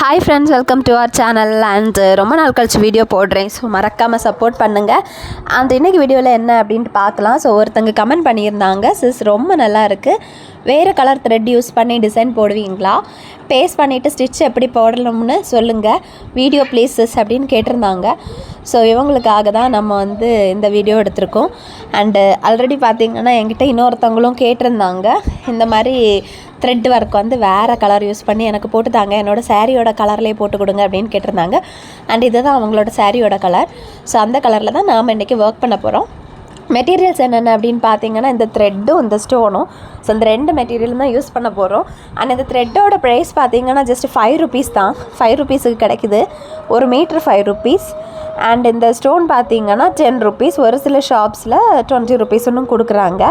Hi friends, welcome to our channel. And ரொம்ப நாள் கழிச்சு வீடியோ போடுறேன். ஸோ மறக்காமல் சப்போர்ட் பண்ணுங்கள். அந்த இன்றைக்கி வீடியோவில் என்ன அப்படின்ட்டு பார்க்கலாம். ஸோ ஒருத்தங்க கமெண்ட் பண்ணியிருந்தாங்க, சிஸ் ரொம்ப நல்லா இருக்குது, வேறு கலர் த்ரெட் யூஸ் பண்ணி டிசைன் போடுவீங்களா, பேஸ்ட் பண்ணிவிட்டு ஸ்டிச் எப்படி போடணும்னு சொல்லுங்கள் வீடியோ ப்ளீஸ் சிஸ் அப்படின்னு கேட்டிருந்தாங்க. ஸோ இவங்களுக்காக தான் நம்ம வந்து இந்த வீடியோ எடுத்திருக்கோம். அண்டு ஆல்ரெடி பார்த்திங்கன்னா என்கிட்ட இன்னொருத்தவங்களும் கேட்டிருந்தாங்க, இந்த மாதிரி த்ரெட் ஒர்க் வந்து வேறு கலர் யூஸ் பண்ணி எனக்கு போட்டு தாங்க, என்னோடய சாரியோட கலர்லேயே போட்டு கொடுங்க அப்படின்னு கேட்டிருந்தாங்க. அண்ட் இதுதான் அவங்களோட சாரியோட கலர். ஸோ அந்த கலரில் தான் நாம் இன்றைக்கி ஒர்க் பண்ண போகிறோம். மெட்டீரியல்ஸ் என்னென்ன அப்படின்னு பார்த்தீங்கன்னா, இந்த த்ரெட்டும் இந்த ஸ்டோனும். ஸோ இந்த ரெண்டு மெட்டீரியலும் தான் யூஸ் பண்ண போகிறோம். அண்ட் இந்த த்ரெட்டோட ப்ரைஸ் பார்த்தீங்கன்னா ஜஸ்ட் 5 rupees தான். 5 rupeesக்கு கிடைக்குது. 1 மீட்டர் 5 rupees. அண்ட் இந்த ஸ்டோன் பார்த்தீங்கன்னா 10 rupees. ஒரு சில ஷாப்ஸில் 20 rupees கொடுக்குறாங்க.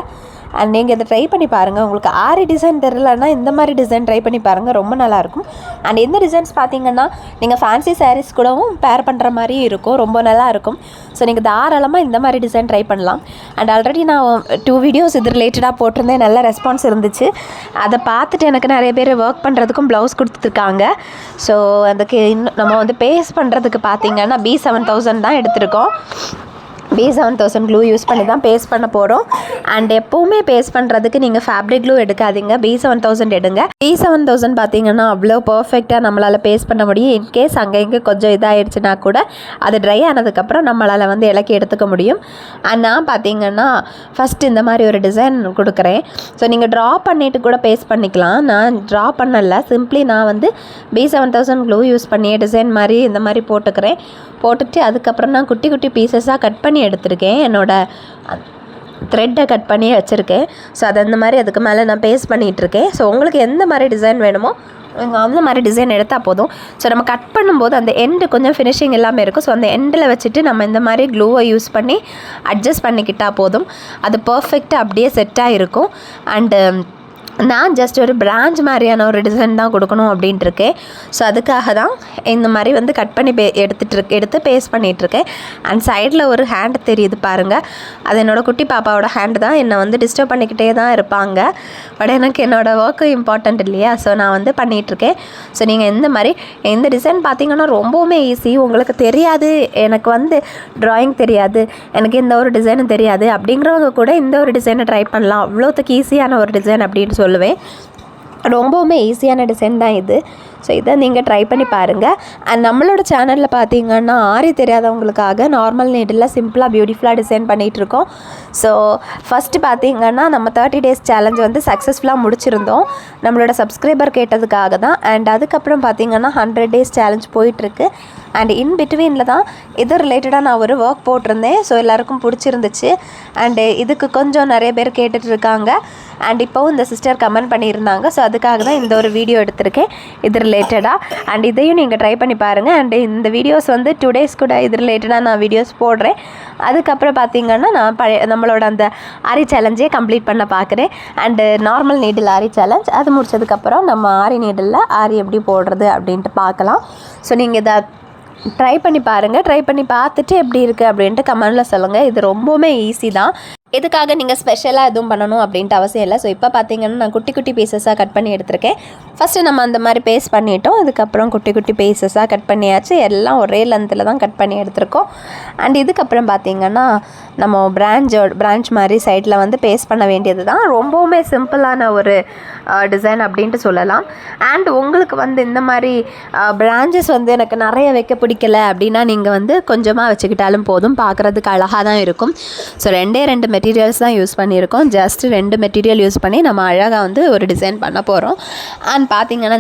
அண்ட் நீங்கள் இதை ட்ரை பண்ணி பாருங்கள். உங்களுக்கு ஆரி டிசைன் தெரியலன்னா இந்த மாதிரி டிசைன் ட்ரை பண்ணி பாருங்கள், ரொம்ப நல்லாயிருக்கும். அண்ட் இந்த டிசைன்ஸ் பார்த்தீங்கன்னா நீங்கள் ஃபேன்சி சாரீஸ் கூடவும் பேர் பண்ணுற மாதிரி இருக்கும், ரொம்ப நல்லா இருக்கும். ஸோ நீங்கள் தாராளமாக இந்த மாதிரி டிசைன் ட்ரை பண்ணலாம். அண்ட் ஆல்ரெடி நான் 2 வீடியோஸ் இது ரிலேட்டடாக போட்டிருந்தேன், நல்ல ரெஸ்பான்ஸ் இருந்துச்சு. அதை பார்த்துட்டு எனக்கு நிறைய பேர் ஒர்க் பண்ணுறதுக்கும் ப்ளவுஸ் கொடுத்துருக்காங்க. ஸோ அதுக்கு இன்னும் நம்ம வந்து பேஸ்ட் பண்ணுறதுக்கு பார்த்தீங்கன்னா B7000 தான் எடுத்திருக்கோம். B7000 க்ளூ யூஸ் பண்ணி தான் பேஸ்ட் பண்ண போகிறோம். அண்ட் எப்போவுமே பேஸ்ட் பண்ணுறதுக்கு நீங்கள் ஃபேப்ரிக் க்ளூ எடுக்காதீங்க, B7000 எடுங்க. B7000 பார்த்தீங்கன்னா அவ்வளோ பர்ஃபெக்டாக நம்மளால் பேஸ்ட் பண்ண முடியும். இன்கேஸ் அங்கே இங்கே கொஞ்சம் இதாகிடுச்சுன்னா கூட அது ட்ரை ஆனதுக்கப்புறம் நம்மளால் வந்து இலக்கி எடுத்துக்க முடியும். அண்ட் நான் பார்த்தீங்கன்னா ஃபஸ்ட்டு இந்த மாதிரி ஒரு டிசைன் கொடுக்குறேன். ஸோ நீங்கள் ட்ரா பண்ணிவிட்டு கூட பேஸ்ட் பண்ணிக்கலாம். நான் ட்ரா பண்ணலை, சிம்பிளி நான் வந்து B7000 க்ளூ யூஸ் பண்ணி டிசைன் மாதிரி இந்த மாதிரி போட்டுட்டு அதுக்கப்புறம் நான் குட்டி குட்டி பீசஸாக கட் பண்ணி எடுத்திருக்கேன். என்னோடய த்ரெட்டை கட் பண்ணி வச்சுருக்கேன். ஸோ அது அந்த மாதிரி அதுக்கு மேலே நான் பேஸ்ட் பண்ணிகிட்ருக்கேன். ஸோ உங்களுக்கு எந்த மாதிரி டிசைன் வேணுமோ நீங்கள் அந்த மாதிரி டிசைன் எடுத்தால் போதும். ஸோ நம்ம கட் பண்ணும்போது அந்த எண்டு கொஞ்சம் ஃபினிஷிங் எல்லாமே இருக்கும். ஸோ அந்த எண்டில் வச்சுட்டு நம்ம இந்த மாதிரி க்ளூவை யூஸ் பண்ணி அட்ஜஸ்ட் பண்ணிக்கிட்டால் போதும். அது பர்ஃபெக்டாக அப்படியே செட்டாக இருக்கும். அண்டு நான் ஜஸ்ட் ஒரு பிரான்ச் மாதிரியான ஒரு டிசைன் தான் கொடுக்கணும் அப்படின்ட்டு இருக்கேன். ஸோ அதுக்காக தான் இந்த மாதிரி வந்து கட் பண்ணி எடுத்து பேஸ்ட் பண்ணிகிட்ருக்கேன். அண்ட் சைடில் ஒரு ஹேண்டு தெரியுது பாருங்கள், அது என்னோடய குட்டி பாப்பாவோட ஹேண்டு தான். என்னை வந்து டிஸ்டர்ப் பண்ணிக்கிட்டே தான் இருப்பாங்க. பட் எனக்கு என்னோடய ஒர்க்கு இம்பார்ட்டண்ட் இல்லையா, ஸோ நான் வந்து பண்ணிகிட்ருக்கேன். ஸோ நீங்கள் இந்த டிசைன் பார்த்தீங்கன்னா ரொம்பவுமே ஈஸி. உங்களுக்கு தெரியாது, எனக்கு வந்து ட்ராயிங் தெரியாது, எனக்கு எந்த ஒரு டிசைனும் தெரியாது அப்படிங்கிறவங்க கூட இந்த ஒரு டிசைனை ட்ரை பண்ணலாம். அவ்வளோத்துக்கு ஈஸியான ஒரு டிசைன் அப்படின்னு சொல்லுவேன். ரொம்பவுமே ஈஸியான டிசைன் தான் இது. ஸோ இதை நீங்கள் ட்ரை பண்ணி பாருங்கள். அண்ட் நம்மளோட சேனலில் பார்த்தீங்கன்னா ஆரி தெரியாதவங்களுக்காக நார்மல் நீடில் சிம்பிளாக பியூட்டிஃபுல்லாக டிசைன் பண்ணிகிட்ருக்கோம். ஸோ ஃபஸ்ட்டு பார்த்தீங்கன்னா நம்ம 30 days சேலஞ்ச் வந்து சக்ஸஸ்ஃபுல்லாக முடிச்சிருந்தோம், நம்மளோட சப்ஸ்கிரைபர் கேட்டதுக்காக தான். அண்ட் அதுக்கப்புறம் பார்த்தீங்கன்னா 100 days சேலஞ்ச் போயிட்டுருக்கு. அண்ட் இன் பிட்வீனில் தான் இது ரிலேட்டடாக நான் ஒரு ஒர்க் போட்டிருந்தேன். ஸோ எல்லாருக்கும் பிடிச்சிருந்துச்சு. அண்டு இதுக்கு கொஞ்சம் நிறைய பேர் கேட்டுட்ருக்காங்க. அண்ட் இப்போவும் இந்த சிஸ்டர் கமெண்ட் பண்ணியிருந்தாங்க. ஸோ அதுக்காக தான் இந்த ஒரு வீடியோ எடுத்திருக்கேன் இது ரிலேட்டடாக. அண்ட் இதையும் நீங்கள் ட்ரை பண்ணி பாருங்கள். அண்டு இந்த வீடியோஸ் வந்து 2 days கூட இது ரிலேட்டடாக நான் வீடியோஸ் போடுறேன். அதுக்கப்புறம் பார்த்திங்கன்னா நான் நம்மளோட அந்த ஆரி சேலஞ்சே கம்ப்ளீட் பண்ண பார்க்குறேன். And normal needle aari challenge அது முடிச்சதுக்கப்புறம் நம்ம ஆரி நீடில் ஆரி எப்படி போடுறது அப்படின்ட்டு பார்க்கலாம். ஸோ நீங்கள் இதை ட்ரை பண்ணி பாருங்கள். ட்ரை பண்ணி பார்த்துட்டு எப்படி இருக்குது அப்படின்ட்டு கமெண்டில் சொல்லுங்கள். இது ரொம்பவுமே ஈஸி தான். இதுக்காக நீங்கள் ஸ்பெஷலாக எதுவும் பண்ணணும் அப்படின்ட்டு அவசியம் இல்லை. ஸோ இப்போ பார்த்தீங்கன்னா நான் குட்டி குட்டி பீசஸாக கட் பண்ணி எடுத்திருக்கேன். ஃபஸ்ட்டு நம்ம அந்த மாதிரி பேஸ்ட் பண்ணிட்டோம், அதுக்கப்புறம் குட்டி குட்டி பீசஸாக கட் பண்ணியாச்சு. எல்லாம் ஒரே லென்த்தில் தான் கட் பண்ணி எடுத்திருக்கோம். அண்ட் இதுக்கப்புறம் பார்த்திங்கன்னா நம்ம பிரான்ச் மாதிரி சைடில் வந்து பேஸ்ட் பண்ண வேண்டியது தான். ரொம்பவுமே சிம்பிளான ஒரு டிசைன் அப்படின்ட்டு சொல்லலாம். அண்ட் உங்களுக்கு வந்து இந்த மாதிரி பிரான்ச்சஸ் வந்து எனக்கு நிறைய வைக்க பிடிக்கல அப்படின்னா நீங்கள் வந்து கொஞ்சமாக வச்சுக்கிட்டாலும் போதும், பார்க்குறதுக்கு அழகாக தான் இருக்கும். ஸோ 2 மெட்டீரியல்ஸ் தான் யூஸ் பண்ணியிருக்கோம். ஜஸ்ட் 2 மெட்டீரியல் யூஸ் பண்ணி நம்ம அழகாக வந்து ஒரு டிசைன் பண்ண போகிறோம். அண்ட் பார்த்திங்கன்னா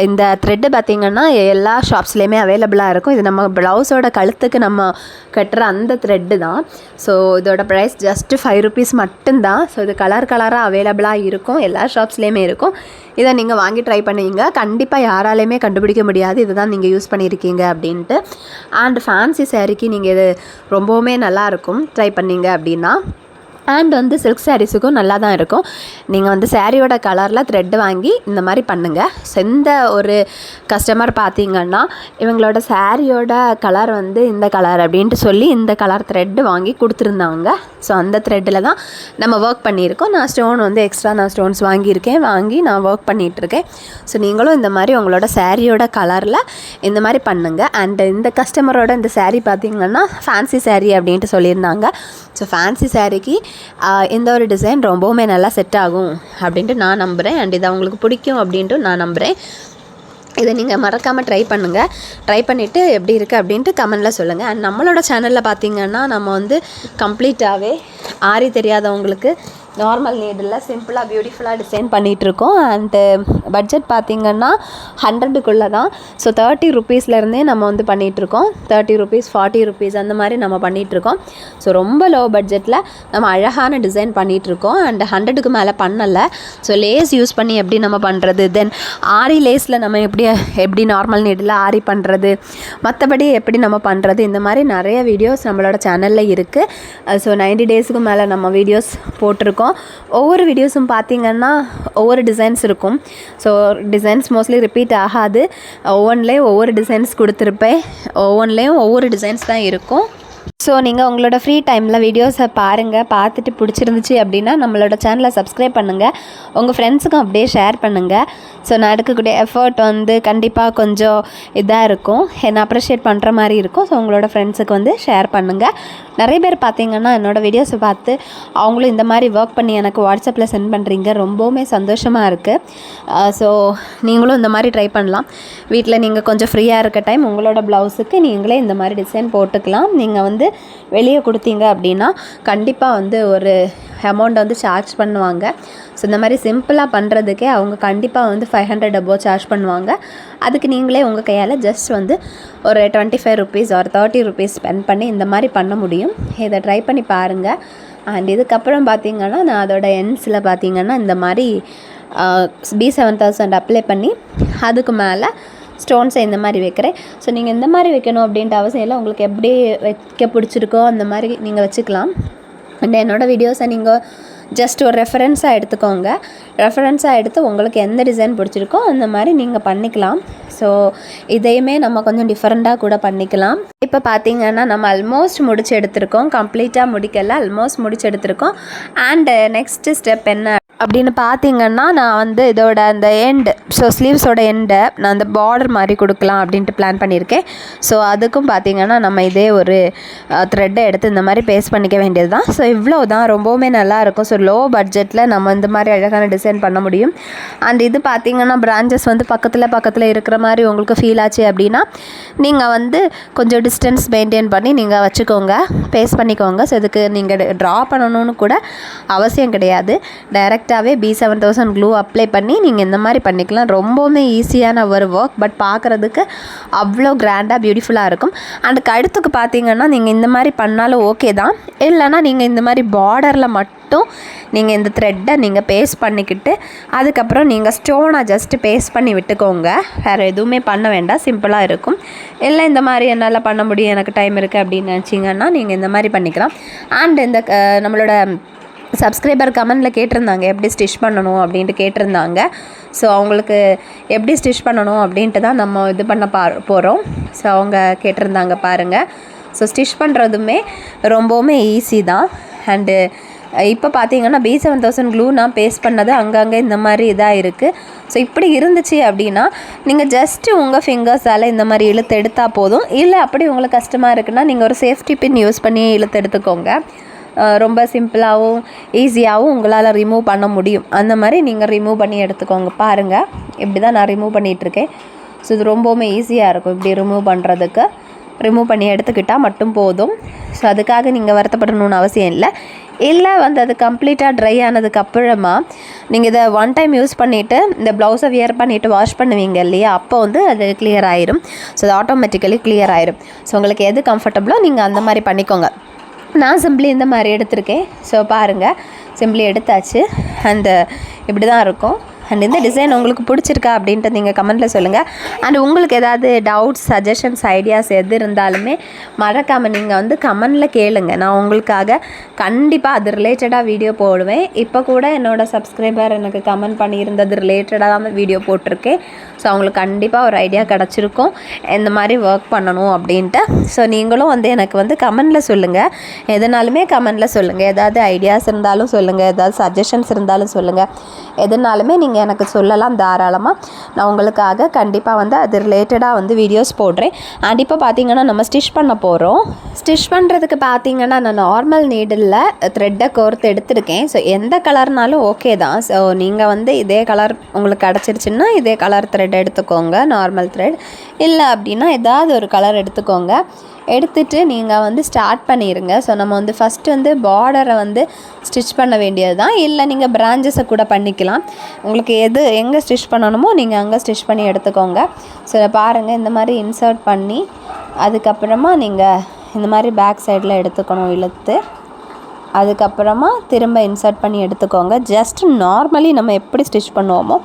இந்த த்ரெட்டு பார்த்திங்கன்னா எல்லா ஷாப்ஸ்லேயுமே அவைலபிளாக இருக்கும். இது நம்ம ப்ளவுஸோட கழுத்துக்கு நம்ம கட்டுற அந்த த்ரெட்டு தான். ஸோ இதோட ப்ரைஸ் ஜஸ்ட் 5 rupees மட்டும்தான். ஸோ இது கலராக அவைலபிளாக இருக்கும், எல்லா ஷாப்ஸ்லேயுமே இருக்கும். இதை நீங்கள் வாங்கி ட்ரை பண்ணுவீங்க, கண்டிப்பாக யாராலையுமே கண்டுபிடிக்க முடியாது இதுதான் நீங்கள் யூஸ் பண்ணியிருக்கீங்க அப்படின்ட்டு. அண்ட் ஃபேன்சி சாரீக்கு நீங்கள் இது ரொம்பவுமே நல்லாயிருக்கும் ட்ரை பண்ணிங்க அப்படின்னா. அண்ட் வந்து சில்க் சாரீஸுக்கும் நல்லா தான் இருக்கும். நீங்கள் வந்து சாரியோட கலரில் த்ரெட்டு வாங்கி இந்த மாதிரி பண்ணுங்கள். ஸோ எந்த ஒரு கஸ்டமர் பார்த்தீங்கன்னா இவங்களோட சாரியோட கலர் வந்து இந்த கலர் அப்படின்ட்டு சொல்லி இந்த கலர் த்ரெட்டு வாங்கி கொடுத்துருந்தாங்க. ஸோ அந்த த்ரெட்டில் தான் நம்ம ஒர்க் பண்ணியிருக்கோம். நான் ஸ்டோன் வந்து எக்ஸ்ட்ரா நான் ஸ்டோன்ஸ் வாங்கி நான் ஒர்க் பண்ணிகிட்ருக்கேன். ஸோ நீங்களும் இந்த மாதிரி உங்களோட சாரியோட கலரில் இந்த மாதிரி பண்ணுங்கள். அண்ட் இந்த கஸ்டமரோட இந்த சாரீ பார்த்திங்கன்னா ஃபேன்சி சாரீ அப்படின்ட்டு சொல்லியிருந்தாங்க. ஸோ ஃபேன்சி சாரீக்கு இந்த ஒரு டிசைன் ரொம்பவுமே நல்லா செட் ஆகும் அப்படின்ட்டு நான் நம்புகிறேன். அண்ட் இது அவங்களுக்கு பிடிக்கும் அப்படின்ட்டு நான் நம்புகிறேன். இதை நீங்கள் மறக்காமல் ட்ரை பண்ணுங்கள். ட்ரை பண்ணிவிட்டு எப்படி இருக்குது அப்படின்ட்டு கமெண்டில் சொல்லுங்கள். அண்ட் நம்மளோட சேனலில் பார்த்திங்கன்னா நம்ம வந்து கம்ப்ளீட்டாகவே ஆரி தெரியாதவங்களுக்கு நார்மல் நீடில் சிம்பிளாக பியூட்டிஃபுல்லாக டிசைன் பண்ணிகிட்ருக்கோம். அண்டு பட்ஜெட் பார்த்திங்கன்னா 100க்குள்ளே தான். ஸோ 30 ருப்பீஸ்லேருந்தே நம்ம வந்து பண்ணிகிட்ருக்கோம். 30 ருப்பீஸ் 40 ருப்பீஸ் அந்த மாதிரி நம்ம பண்ணிகிட்ருக்கோம். ஸோ ரொம்ப லோ பட்ஜெட்டில் நம்ம அழகான டிசைன் பண்ணிகிட்ருக்கோம். அண்ட் 100க்கு மேலே பண்ணலை. ஸோ லேஸ் யூஸ் பண்ணி எப்படி நம்ம பண்ணுறது, தென் ஆரி லேஸில் நம்ம எப்படி நார்மல் நீடில் ஆரி பண்ணுறது, மற்றபடி எப்படி நம்ம பண்ணுறது, இந்த மாதிரி நிறைய வீடியோஸ் நம்மளோட சேனலில் இருக்குது. ஸோ 90 டேஸுக்கு மேலே நம்ம வீடியோஸ் போட்டிருக்கோம். ஒவ்வொரு வீடியோஸும் பார்த்திங்கன்னா ஒவ்வொரு டிசைன்ஸ் இருக்கும். ஸோ டிசைன்ஸ் மோஸ்ட்லி ரிப்பீட் ஆகாது. ஒவ்வொன்றுலேயும் ஒவ்வொரு டிசைன்ஸ் கொடுத்துருப்பேன். ஒவ்வொன்றுலேயும் ஒவ்வொரு டிசைன்ஸ் தான் இருக்கும். ஸோ நீங்கள் உங்களோட ஃப்ரீ டைமில் வீடியோஸை பாருங்கள். பார்த்துட்டு பிடிச்சிருந்துச்சி அப்படின்னா நம்மளோட சேனலை சப்ஸ்கிரைப் பண்ணுங்கள். உங்கள் ஃப்ரெண்ட்ஸுக்கும் அப்படியே ஷேர் பண்ணுங்கள். ஸோ நான் எடுக்கக்கூடிய எஃபர்ட் வந்து கண்டிப்பாக கொஞ்சம் இதாக இருக்கும், என்னை அப்ரிஷியேட் பண்ணுற மாதிரி இருக்கும். ஸோ உங்களோட ஃப்ரெண்ட்ஸுக்கு வந்து ஷேர் பண்ணுங்கள். நிறைய பேர் பார்த்திங்கன்னா என்னோடய வீடியோஸை பார்த்து அவங்களும் இந்த மாதிரி ஒர்க் பண்ணி எனக்கு வாட்ஸ்அப்பில் சென்ட் பண்ணுறீங்க. ரொம்பவுமே சந்தோஷமாக இருக்குது. ஸோ நீங்களும் இந்த மாதிரி ட்ரை பண்ணலாம். வீட்டில் நீங்கள் கொஞ்சம் ஃப்ரீயாக இருக்க டைம் உங்களோட ப்ளவுஸுக்கு நீங்களே இந்த மாதிரி டிசைன் போட்டுக்கலாம். நீங்கள் வந்து வெளியே கொடுத்தீங்க அப்படின்னா கண்டிப்பாக வந்து ஒரு அமௌண்ட் வந்து சார்ஜ் பண்ணுவாங்க. ஸோ இந்த மாதிரி சிம்பிளாக பண்ணுறதுக்கே அவங்க கண்டிப்பாக வந்து 500 above சார்ஜ் பண்ணுவாங்க. அதுக்கு நீங்களே உங்கள் கையால் ஜஸ்ட் வந்து ஒரு 25 ருப்பீஸ் ஒரு 30 ருப்பீஸ் ஸ்பெண்ட் பண்ணி இந்த மாதிரி பண்ண முடியும். இதை ட்ரை பண்ணி பாருங்கள். அண்ட் இதுக்கப்புறம் பார்த்திங்கன்னா நான் அதோட எண்ட்ஸில் பார்த்திங்கன்னா இந்த மாதிரி B7000 அப்ளை பண்ணி அதுக்கு மேலே ஸ்டோன்ஸை இந்த மாதிரி வைக்கிறேன். ஸோ நீங்கள் இந்த மாதிரி வைக்கணும் அப்படின்ட்டு அவசியம் இல்லை. உங்களுக்கு எப்படி வைக்க பிடிச்சிருக்கோ அந்த மாதிரி நீங்கள் வச்சுக்கலாம். அண்ட் என்னோடய வீடியோஸை நீங்கள் ஜஸ்ட் ஒரு ரெஃபரன்ஸாக எடுத்துக்கோங்க. ரெஃபரன்ஸாக எடுத்து உங்களுக்கு எந்த டிசைன் பிடிச்சிருக்கோ அந்த மாதிரி நீங்கள் பண்ணிக்கலாம். ஸோ இதையுமே நம்ம கொஞ்சம் டிஃப்ரெண்ட்டாக கூட பண்ணிக்கலாம். இப்போ பார்த்திங்கன்னா நம்ம ஆல்மோஸ்ட் முடிச்சு எடுத்திருக்கோம். கம்ப்ளீட்டாக முடிக்கலை, ஆல்மோஸ்ட் முடிச்சு எடுத்திருக்கோம். அண்டு நெக்ஸ்ட்டு ஸ்டெப் என்ன அப்படின்னு பார்த்திங்கன்னா நான் வந்து இதோட அந்த எண்டு, ஸோ ஸ்லீவ்ஸோட எண்டை நான் அந்த பார்டர் மாதிரி கொடுக்கலாம் அப்படின்ட்டு பிளான் பண்ணியிருக்கேன். ஸோ அதுக்கும் பார்த்திங்கன்னா நம்ம இதே ஒரு த்ரெட்டை எடுத்து இந்த மாதிரி பேஸ்ட் பண்ணிக்க வேண்டியது தான். ஸோ இவ்வளோ தான், ரொம்பவுமே நல்லாயிருக்கும். ஸோ லோ பட்ஜெட்டில் நம்ம இந்த மாதிரி அழகான டிசைன் பண்ண முடியும். அண்ட் இது பார்த்திங்கன்னா பிரான்ச்சஸ் வந்து பக்கத்தில் இருக்கிற மாதிரி உங்களுக்கு ஃபீல் ஆச்சு அப்படின்னா நீங்கள் வந்து கொஞ்சம் டிஸ்டன்ஸ் மெயின்டைன் பண்ணி நீங்கள் வச்சுக்கோங்க, பேஸ்ட் பண்ணிக்கோங்க. ஸோ இதுக்கு நீங்கள் ட்ரா பண்ணணும்னு கூட அவசியம் கிடையாது. டைரெக்டாகவே B7000 க்ளூ அப்ளை பண்ணி நீங்கள் இந்த மாதிரி பண்ணிக்கலாம். ரொம்பவுமே ஈஸியான ஒரு ஒர்க், பட் பார்க்குறதுக்கு அவ்வளோ கிராண்டாக பியூட்டிஃபுல்லாக இருக்கும். அண்ட் கழுத்துக்கு பார்த்திங்கன்னா நீங்கள் இந்த மாதிரி பண்ணாலும் ஓகே தான். இல்லைனா நீங்கள் இந்த மாதிரி பார்டரில் மட்டும் நீங்கள் இந்த த்ரெட்டை நீங்கள் பேஸ்ட் பண்ணிக்கிட்டு அதுக்கப்புறம் நீங்கள் ஸ்டோனை ஜஸ்ட்டு பேஸ்ட் பண்ணி விட்டுக்கோங்க. வேறு எதுவுமே பண்ண வேண்டாம், சிம்பிளாக இருக்கும். இல்லை இந்த மாதிரி என்னால் பண்ண முடியும், எனக்கு டைம் இருக்குது அப்படின்னு நினச்சிங்கன்னா நீங்கள் இந்த மாதிரி பண்ணிக்கலாம். அண்ட் இந்த நம்மளோட சப்ஸ்கிரைபர் கமெண்டில் கேட்டிருந்தாங்க எப்படி ஸ்டிச் பண்ணணும் அப்படின்ட்டு கேட்டிருந்தாங்க. ஸோ அவங்களுக்கு எப்படி ஸ்டிச் பண்ணணும் அப்படின்ட்டு தான் நம்ம இது பண்ண போகிறோம். ஸோ அவங்க கேட்டிருந்தாங்க பாருங்கள். ஸோ ஸ்டிச் பண்ணுறதுமே ரொம்பவுமே ஈஸி தான். அண்டு இப்போ பார்த்தீங்கன்னா B7000 க்ளூ நான் பேஸ்ட் பண்ணது அங்கங்கே இந்த மாதிரி இதாக இருக்குது. ஸோ இப்படி இருந்துச்சு அப்படின்னா நீங்கள் ஜஸ்ட்டு உங்கள் ஃபிங்கர்ஸால் இந்த மாதிரி இழுத்து எடுத்தால் போதும். இல்லை அப்படி உங்களுக்கு கஷ்டமாக இருக்குன்னா நீங்கள் ஒரு சேஃப்டி பின் யூஸ் பண்ணி இழுத்து எடுத்துக்கோங்க. ரொம்ப சிம்பிளாகவும் ஈஸியாகவும் உங்களால் ரிமூவ் பண்ண முடியும். அந்த மாதிரி நீங்கள் ரிமூவ் பண்ணி எடுத்துக்கோங்க. பாருங்கள், இப்படி தான் நான் ரிமூவ் பண்ணிகிட்ருக்கேன். ஸோ இது ரொம்பவுமே ஈஸியாக இருக்கும் இப்படி ரிமூவ் பண்ணுறதுக்கு. ரிமூவ் பண்ணி எடுத்துக்கிட்டால் மட்டும் போதும். ஸோ அதுக்காக நீங்கள் வருத்தப்படணும்னு அவசியம் இல்லை வந்து அது கம்ப்ளீட்டாக ட்ரை ஆனதுக்கப்புறமா நீங்கள் இதை ஒன் டைம் யூஸ் பண்ணிவிட்டு இந்த ப்ளவுஸை வியர் பண்ணிவிட்டு வாஷ் பண்ணுவீங்க இல்லையா, அப்போ வந்து அது கிளியர் ஆயிரும். ஸோ அது ஆட்டோமேட்டிக்கலி கிளியர் ஆயிரும். ஸோ உங்களுக்கு எது கம்ஃபர்டபுளோ நீங்கள் அந்த மாதிரி பண்ணிக்கோங்க. நான் சிம்பிளி இந்த மாதிரி எடுத்திருக்கேன். ஸோ பாருங்கள், சிம்பிளி எடுத்தாச்சு. அந்த இப்படி தான் இருக்கும். அண்ட் இந்த டிசைன் உங்களுக்கு பிடிச்சிருக்கா அப்படின்ட்டு நீங்கள் கமெண்ட்டில் சொல்லுங்கள். அண்ட் உங்களுக்கு ஏதாவது டவுட்ஸ், சஜஷன்ஸ், ஐடியாஸ் எது இருந்தாலுமே மறக்காமல் நீங்கள் வந்து கமெண்டில் கேளுங்க. நான் உங்களுக்காக கண்டிப்பாக அது ரிலேட்டடாக வீடியோ போடுவேன். இப்போ கூட என்னோடய சப்ஸ்கிரைபர் எனக்கு கமெண்ட் பண்ணியிருந்தது ரிலேட்டடாக தான் வீடியோ போட்டிருக்கேன். ஸோ அவங்களுக்கு கண்டிப்பாக ஒரு ஐடியா கிடச்சிருக்கும் இந்த மாதிரி ஒர்க் பண்ணணும் அப்படின்ட்டு. ஸோ நீங்களும் வந்து எனக்கு வந்து கமெண்டில் சொல்லுங்கள், எதுனாலுமே கமெண்டில் சொல்லுங்கள். ஏதாவது ஐடியாஸ் இருந்தாலும் சொல்லுங்கள், ஏதாவது சஜஷன்ஸ் இருந்தாலும் சொல்லுங்கள், எதுனாலுமே நீங்கள் எனக்கு சொல்லலாம் தாராளமாக. நான் உங்களுக்காக கண்டிப்பாக வந்து அது ரிலேட்டடாக வந்து வீடியோஸ் போடுறேன். அண்ட் இப்போ பார்த்திங்கன்னா நம்ம ஸ்டிச் பண்ண போகிறோம். ஸ்டிச் பண்ணுறதுக்கு பார்த்திங்கன்னா நான் நார்மல் நீடில் த்ரெட்டை கோர்த்து எடுத்திருக்கேன். ஸோ எந்த கலர்னாலும் ஓகே தான். ஸோ நீங்கள் வந்து இதே கலர் உங்களுக்கு கிடச்சிருச்சுன்னா இதே கலர் த்ரெட் எடுத்துக்கோங்க, நார்மல் த்ரெட். இல்லை அப்படின்னா ஏதாவது ஒரு கலர் எடுத்துக்கோங்க. எடுத்துகிட்டு நீங்கள் வந்து ஸ்டார்ட் பண்ணிடுங்க. ஸோ நம்ம வந்து ஃபஸ்ட்டு வந்து பார்டரை வந்து ஸ்டிச் பண்ண வேண்டியது தான். இல்லை நீங்கள் பிரான்ச்சஸை கூட பண்ணிக்கலாம். உங்களுக்கு எங்கே ஸ்டிச் பண்ணணுமோ நீங்கள் அங்கே ஸ்டிச் பண்ணி எடுத்துக்கோங்க. ஸோ பாருங்கள், இந்த மாதிரி இன்சர்ட் பண்ணி அதுக்கப்புறமா நீங்கள் இந்த மாதிரி பேக் சைடில் எடுத்துக்கணும் இழுத்து. அதுக்கப்புறமா திரும்ப இன்சர்ட் பண்ணி எடுத்துக்கோங்க. ஜஸ்ட் நார்மலி நம்ம எப்படி ஸ்டிச் பண்ணுவோமோ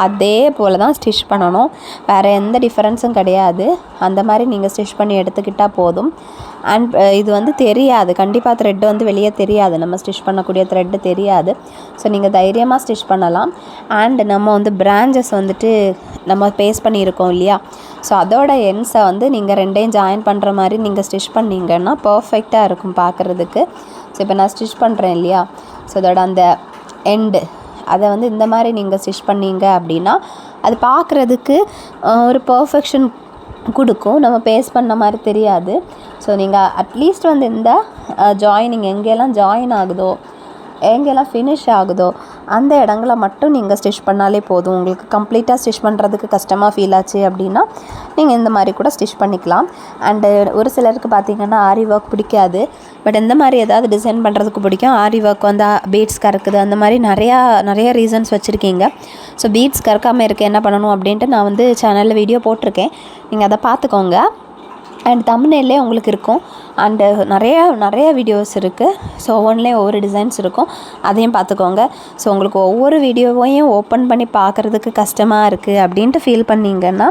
அதே போல் தான் ஸ்டிச் பண்ணணும். வேறு எந்த டிஃப்ரென்ஸும் கிடையாது. அந்த மாதிரி நீங்கள் ஸ்டிச் பண்ணி எடுத்துக்கிட்டால் போதும். அண்ட் இது வந்து தெரியாது, கண்டிப்பாக த்ரெட்டு வந்து வெளியே தெரியாது, நம்ம ஸ்டிச் பண்ணக்கூடிய த்ரெட்டு தெரியாது. ஸோ நீங்கள் தைரியமாக ஸ்டிச் பண்ணலாம். அண்ட் நம்ம வந்து பிரான்ச்சஸ் வந்துட்டு நம்ம பேஸ்ட் பண்ணியிருக்கோம் இல்லையா, ஸோ அதோட எண்ட்ஸை வந்து நீங்கள் ரெண்டையும் ஜாயின் பண்ணுற மாதிரி நீங்கள் ஸ்டிச் பண்ணிங்கன்னா பர்ஃபெக்டாக இருக்கும் பார்க்குறதுக்கு. ஸோ இப்போ நான் ஸ்டிச் பண்ணுறேன் இல்லையா, ஸோ அதோட அந்த எண்டு அதை வந்து இந்த மாதிரி நீங்கள் ஸ்டிச் பண்ணீங்க அப்படின்னா அது பார்க்குறதுக்கு ஒரு பர்ஃபெக்ஷன் கொடுக்கும். நம்ம பேஸ்ட் பண்ண மாதிரி தெரியாது. ஸோ நீங்கள் அட்லீஸ்ட் வந்து இந்த ஜாயினிங் எங்கெல்லாம் ஜாயின் ஆகுதோ, எங்கெல்லாம் ஃபினிஷ் ஆகுதோ அந்த இடங்களை மட்டும் நீங்கள் ஸ்டிச் பண்ணாலே போதும். உங்களுக்கு கம்ப்ளீட்டாக ஸ்டிச் பண்ணுறதுக்கு கஷ்டமாக ஃபீல் ஆச்சு அப்படின்னா நீங்கள் இந்த மாதிரி கூட ஸ்டிச் பண்ணிக்கலாம். அண்டு ஒரு சிலருக்கு பார்த்திங்கன்னா ஆரி ஒர்க் பிடிக்காது, பட் இந்த மாதிரி ஏதாவது டிசைன் பண்ணுறதுக்கு பிடிக்கும். ஆரி ஒர்க் வந்து பீட்ஸ் கறக்குது, அந்த மாதிரி நிறையா ரீசன்ஸ் வச்சுருக்கீங்க. ஸோ பீட்ஸ் கறக்காமல் இருக்க என்ன பண்ணணும் அப்படின்ட்டு நான் வந்து சேனலில் வீடியோ போட்டிருக்கேன், நீங்கள் அதை பார்த்துக்கோங்க. அண்ட் தம்ப்நெயிலே உங்களுக்கு இருக்கும். அண்டு நிறைய வீடியோஸ் இருக்குது. ஸோ ஒவ்வொன்றுலேயும் ஒவ்வொரு டிசைன்ஸ் இருக்கும், அதையும் பார்த்துக்கோங்க. ஸோ உங்களுக்கு ஒவ்வொரு வீடியோவையும் ஓப்பன் பண்ணி பார்க்குறதுக்கு கஷ்டமாக இருக்குது அப்படின்ட்டு ஃபீல் பண்ணிங்கன்னா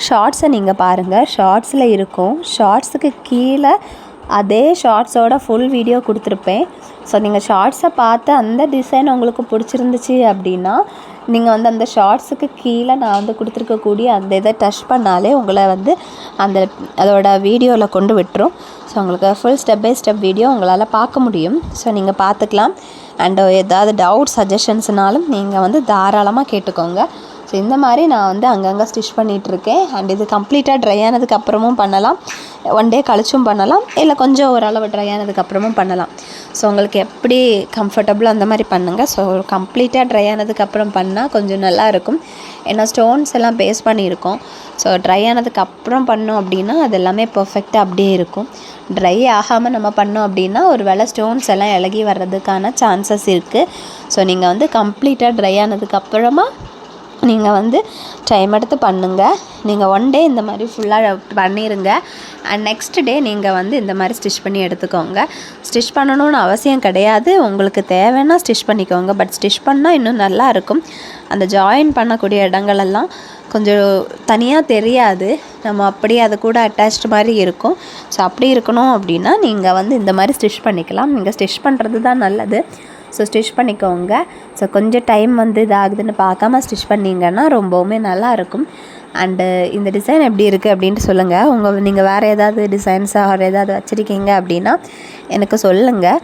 ஷார்ட்ஸை நீங்கள் பாருங்கள். ஷார்ட்ஸில் இருக்கும், ஷார்ட்ஸுக்கு கீழே அதே ஷார்ட்ஸோட ஃபுல் வீடியோ கொடுத்துருப்பேன். ஸோ நீங்கள் ஷார்ட்ஸை பார்த்து அந்த டிசைன் உங்களுக்கு பிடிச்சிருந்துச்சி அப்படின்னா நீங்கள் வந்து அந்த ஷார்ட்ஸுக்கு கீழே நான் வந்து கொடுத்துருக்கக்கூடிய அந்த இதை டச் பண்ணாலே உங்களை வந்து அதோட வீடியோவில் கொண்டு விட்டுரும். ஸோ உங்களுக்கு full step by step video உங்களால் பார்க்க முடியும். ஸோ நீங்கள் பார்த்துக்கலாம். அண்டு ஏதாவது டவுட், சஜஷன்ஸ்னாலும் நீங்கள் வந்து தாராளமாக கேட்டுக்கோங்க. ஸோ இந்த மாதிரி நான் வந்து அங்கங்கே ஸ்டிச் பண்ணிகிட்ருக்கேன். அண்ட் இது கம்ப்ளீட்டாக ட்ரை ஆனதுக்கப்புறமும் பண்ணலாம், ஒன் டே கழிச்சும் பண்ணலாம், இல்லை கொஞ்சம் ஓரளவு ட்ரை ஆனதுக்கப்புறமும் பண்ணலாம். ஸோ உங்களுக்கு எப்படி கம்ஃபர்டபுளாக அந்த மாதிரி பண்ணுங்கள். ஸோ கம்ப்ளீட்டாக ட்ரை ஆனதுக்கப்புறம் பண்ணால் கொஞ்சம் நல்லாயிருக்கும். ஏன்னா ஸ்டோன்ஸ் எல்லாம் பேஸ்ட் பண்ணியிருக்கோம். ஸோ ட்ரை ஆனதுக்கப்புறம் பண்ணோம் அப்படின்னா அது எல்லாமே பர்ஃபெக்டாக அப்படியே இருக்கும். ட்ரை ஆகாமல் நம்ம பண்ணோம் அப்படின்னா ஒரு வேளை ஸ்டோன்ஸ் எல்லாம் இலகி வர்றதுக்கான சான்சஸ் இருக்குது. ஸோ நீங்கள் வந்து கம்ப்ளீட்டாக ட்ரை ஆனதுக்கப்புறமா நீங்கள் வந்து டைம் எடுத்து பண்ணுங்கள். நீங்கள் ஒன் டே இந்த மாதிரி ஃபுல்லாக பண்ணிடுங்க. அண்ட் நெக்ஸ்ட் டே நீங்கள் வந்து இந்த மாதிரி ஸ்டிச் பண்ணி எடுத்துக்கோங்க. ஸ்டிச் பண்ணணும்னு அவசியம் கிடையாது, உங்களுக்கு தேவைன்னா ஸ்டிச் பண்ணிக்கோங்க. பட் ஸ்டிச் பண்ணால் இன்னும் நல்லா இருக்கும். அந்த ஜாயின் பண்ணக்கூடிய இடங்களெல்லாம் கொஞ்சம் தனியாக தெரியாது, நம்ம அப்படியே அது கூட அட்டாச்டு மாதிரி இருக்கும். ஸோ அப்படி இருக்கணும் அப்படின்னா நீங்கள் வந்து இந்த மாதிரி ஸ்டிச் பண்ணிக்கலாம். நீங்கள் ஸ்டிச் பண்ணுறது தான் நல்லது. ஸோ ஸ்டிச் பண்ணிக்கோங்க. ஸோ கொஞ்சம் டைம் வந்து இதாகுதுன்னு பார்க்காம ஸ்டிச் பண்ணிங்கன்னா ரொம்பவுமே நல்லாயிருக்கும். அண்டு இந்த டிசைன் எப்படி இருக்குது அப்படின்ட்டு சொல்லுங்கள். நீங்கள் வேறு ஏதாவது டிசைன்ஸாக வேறு ஏதாவது வச்சுருக்கீங்க அப்படின்னா எனக்கு சொல்லுங்கள்.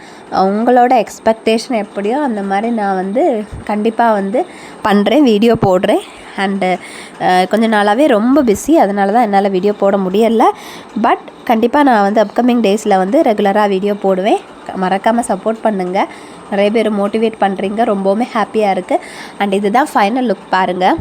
உங்களோட எக்ஸ்பெக்டேஷன் எப்படியோ அந்த மாதிரி நான் வந்து கண்டிப்பாக வந்து பண்ணுறேன், வீடியோ போடுறேன். அண்டு கொஞ்சம் நாளாகவே ரொம்ப பிஸி, அதனால தான் என்னால் வீடியோ போட முடியலை. பட் கண்டிப்பாக நான் வந்து அப்கமிங் டேஸில் வந்து ரெகுலராக வீடியோ போடுவேன். மறக்காமல் சப்போர்ட் பண்ணுங்கள். நிறைய பேர் மோட்டிவேட் பண்ணுறீங்க, ரொம்பவுமே ஹாப்பியாக இருக்குது. அண்ட் இதுதான் ஃபைனல் லுக், பாருங்கள்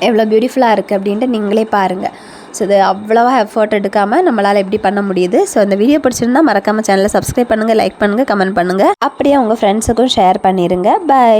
எவ்வளோ பியூட்டிஃபுல்லாக இருக்குது அப்படின்ட்டு நீங்களே பாருங்கள். ஸோ இது அவ்வளோவா எஃபர்ட் எடுக்காமல் நம்மளால் எப்படி பண்ண முடியுது. ஸோ இந்த வீடியோ பிடிச்சிருந்தா மறக்காமல் சேனலை சப்ஸ்கிரைப் பண்ணுங்கள், லைக் பண்ணுங்கள், கமெண்ட் பண்ணுங்கள். அப்படியே உங்கள் ஃப்ரெண்ட்ஸுக்கும் ஷேர் பண்ணிடுங்க. பை.